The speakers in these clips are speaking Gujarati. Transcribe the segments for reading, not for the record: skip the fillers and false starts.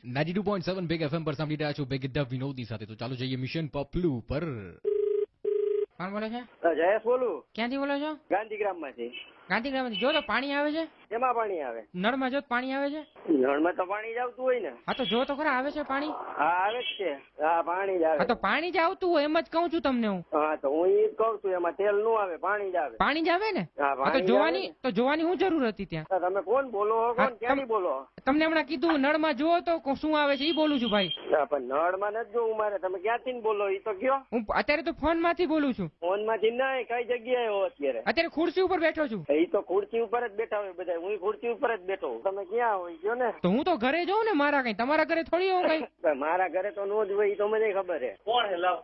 92.7 બિગ એફએમ પર સાંભળી રહ્યા છો બિગ ધ વિનોદની સાથે. તો ચાલો જઈએ મિશન પપલુ પર. કોણ બોલે છે? જયેશ બોલું. ક્યાંથી બોલો છો? ગાંધીગ્રામ માંથી. ગાંધીગ્રામ માંથી. જો તો પાણી આવે છે? એમાં પાણી આવે. નળમાં જો પાણી આવે છે? નળમાં તો પાણી જ આવતું હોય ને. હા તો જો તો ખરા આવે છે પાણી? હા આવે જ છે. હા પાણી જ આવે. હા તો પાણી જ આવતું હોય એમ જ કહું છું તમને હું. હા તો હું એ જ કહું છું, એમાં તેલ નું આવે, પાણી જ આવે. પાણી જ આવે ને? હા હા તો જોવાની શું જરૂર હતી ત્યાં? તમે કોણ બોલો? કોણ ક્યાંથી બોલો? તમને હમણાં કીધું નળમાં જુઓ તો શું આવે છે એ બોલું છું ભાઈ. પણ નળમાં નથી જોવું મારે. તમે ક્યાંથી બોલો એ તો કયો? હું અત્યારે તો ફોન માંથી બોલું છું. ફોન માંથી નહીં, કઈ જગ્યાએ હો અત્યારે? અત્યારે ખુરશી ઉપર બેઠો છું. એ તો ખુરશી ઉપર જ બેઠા હોય બધા. હું ખુરશી ઉપર જ બેઠો. તમે ક્યાં હોય કયો ને? તો હું તો ઘરે જોઉં ને મારા કઈ. તમારા ઘરે થોડી હોઉં કઈ. મારા ઘરે તો નો જ હોય, તો મને ખબર છે. કોણ? હેલો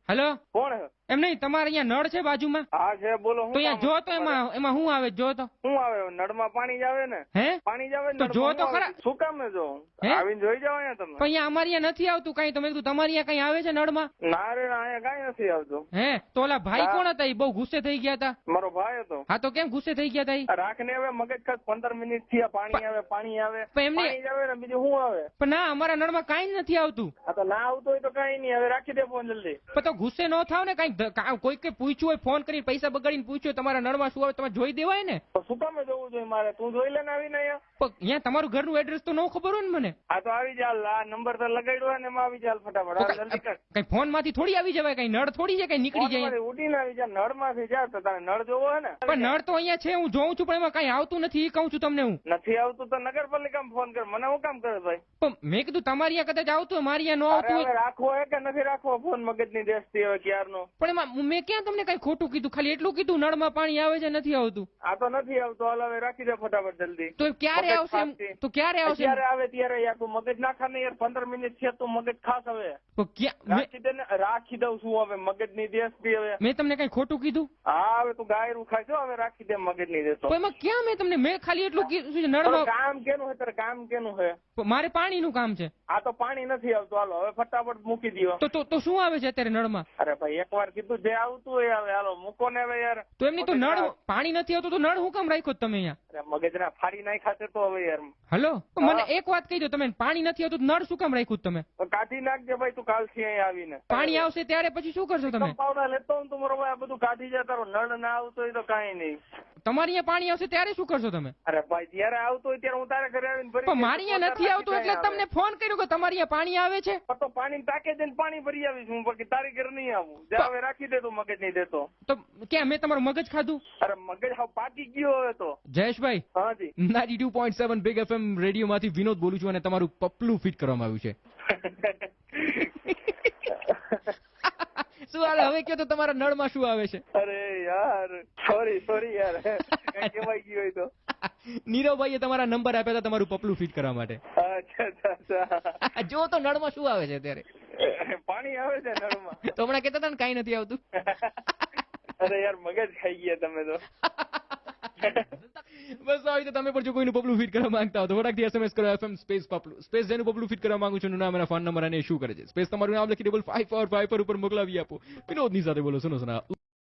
હેલો કોણ? એમ નહીં, તમારે અહીંયા નળ છે બાજુમાં? હા છે, બોલો. તો અહીંયા જો તો એમાં શું આવે? જો તો શું આવે? નળમાં પાણી જ આવે ને. હે? પાણી જ આવે ને. તો જો તો ખરા. શું કામ ને જો આવીને જોઈ જાવ અહીંયા તમે. પણ અહીંયા અમારી અહીંયા નથી આવતું કઈ. તમે કીધું તમારી અહીંયા કઈ આવે છે નળમાં? ના રે ના, અહીંયા કઈ નથી આવતું. હે? તો ઓલા ભાઈ કોણ હતા? એ બહુ ગુસ્સે થઈ ગયા હતા. મારો ભાઈ હતો. હા તો કેમ ગુસ્સે થઈ ગયા હતા? રાખને હવે મગજ ખાસ 15 મિનિટ થી પાણી આવે પાણી આવે પણ એમને પાણી જ આવે ને, બીજું શું આવે? પણ ના, અમારા નળમાં કઈ નથી આવતું. હા તો ના આવતું હોય તો કઈ નહીં. હવે રાખી દે ફોન જલ્દી. પણ તો ગુસ્સે ન થાવ ને. કઈ કોઈ પૂછ્યું હોય, ફોન કરીને પૈસા બગાડીને પૂછ્યું તમારા નળમાં શું આવે, તમે જોઈ દેવાય ને. તો શું કામે જોવું જોઈએ મારે? તું જોઈ લે ને આવીને અહીંયા. પણ અહીંયા તમારું ઘરનું એડ્રેસ તો ન ખબર હોય ને મને. હા તો આવી ચાલ. આ નંબર તો લગાડ્યો ને એમાં આવી ચાલ ફટાફટ. જલ્દી કર. કઈ ફોન માંથી થોડી આવી જવાય. કઈ નળ થોડી છે કઈ નીકળી જાય. ઉડીને આવી જા. નળ માંથી જા. તો તારે નળ જોવો હે ને? પણ નળ તો અહીંયા છે, હું જોઉં છું, પણ એમાં કઈ આવતું નથી. એ કહું છું તમને હું. નથી આવતું તો નગરપાલિકામાં ફોન કર. મને હું કામ કરે ભાઈ? પણ મેં કીધું તમારી અહીંયા કદાચ આવતું હોય, મારી અહીંયા ન આવતું હોય. રાખવો હે કે નથી રાખવો ફોન? મગજની દેશથી હવે ક્યારનો. પણ એમાં મેં ક્યાં તમને કઈ ખોટું કીધું? ખાલી એટલું કીધું નળમાં પાણી આવે છે, નથી આવતું. આ તો નથી આવતું. હાલ હવે રાખી દે ફટાફટ જલ્દી. તો ક્યારે આવશે? તો ક્યારે આવશે? ક્યારે આવે ત્યારે યાર. તું મગજ નાખા ને યાર. 15 મિનિટ છે તું મગજ ખાસ હવે. રાખી દે ને. રાખી દઉં શું હવે? મગજની દેશથી હવે. મેં તમને કઈ ખોટું કીધું? હા હવે તું ગાયરું ખાય છો. હવે રાખી દે મગજની દેશો. એમાં ક્યાં મેં ખાલી એટલું કીધું નળમાં. કામ કેનું હે તારે? કામ કેનું હે? મારે પાણીનું કામ છે. આ તો પાણી નથી આવતું. હાલો હવે ફટાફટ મૂકી દો. તો શું આવે છે અત્યારે નળમાં? અરે ભાઈ એકવાર કીધું જે આવતું હોય હવે. હાલો મૂકો ને હવે યાર. તો એમની તો નળ પાણી નથી આવતું તો નળ હું કામ રાખ્યો તમે અહીંયા? અરે મગજના ફાડી નાઈ ખાતે તો હવે યાર. હલો મને એક વાત કહી દો, તમે પાણી નથી આવતું નળ શું કામ રાખ્યું તમે? કાઢી નાખજે ભાઈ તું કાલથી અહીંયા આવીને. પાણી આવશે ત્યારે પછી શું કરશો તમે? પાવડા લેતો હું તમારો ભાઈ. આ બધું કાઢી જાય. તારો નળ ના આવતો હોય તો કઈ નહીં. તમારી અહીંયા પાણી આવશે ત્યારે શું કરશો તમે? અરે ભાઈ જયારે આવતો હોય ત્યારે હું તારે ઘરે આવીને ભરી. પણ મારી અહીંયા નથી આવતું એટલે તમને ફોન કર્યો કે તમારી અહીંયા પાણી આવે છે. તો પાણી ટાંકે જઈને પાણી ભરી આવીશ હું. બાકી તારી ઘરે નહીં આવું. જ્યાં હવે રાખી દે તું. મગજ નહીં દેતો તો ક્યાં મેં તમારું મગજ ખાધું? અરે મગજ હાવ પાકી ગયો હવે તો. જયેશભાઈ. હાજી 92.7 બિગ એફએમ રેડિયો માંથી વિનોદ બોલું છું અને તમારું પપલું ફિટ કરવામાં આવ્યું છે. શું હાલ હવે કયો તો તમારા નળમાં શું આવે છે? અરે યાર સોરી યાર. કહેવાય ગયું હોય તો. નીરવભાઈએ તમારા નંબર આપ્યા હતા તમારું પપલું ફિટ કરવા માટે. અચ્છા જો તો નળમાં શું આવે છે અત્યારે? પાણી આવે છે નળમાં. તો હમણાં કહેતા હતા ને કઈ નથી આવતું. અરે યાર મગજ ખાઈ ગયા તમે તો. બસ આવી તો તમે પણ જો કોઈનું પપલું ફિટ કરવા માંગતા હો તો ફટાકથી SMS કરો FM સ્પેસ પપલું સ્પેસ જેનું પપલું ફિટ કરવા માંગુ છું નામ અને ફોન નંબર અને શું કરે છે સ્પેસ તમારું નામ લખી 555 પર ઉપર મોકલાવી આપો. વિનોદની સાથે બોલો સુનો સુના.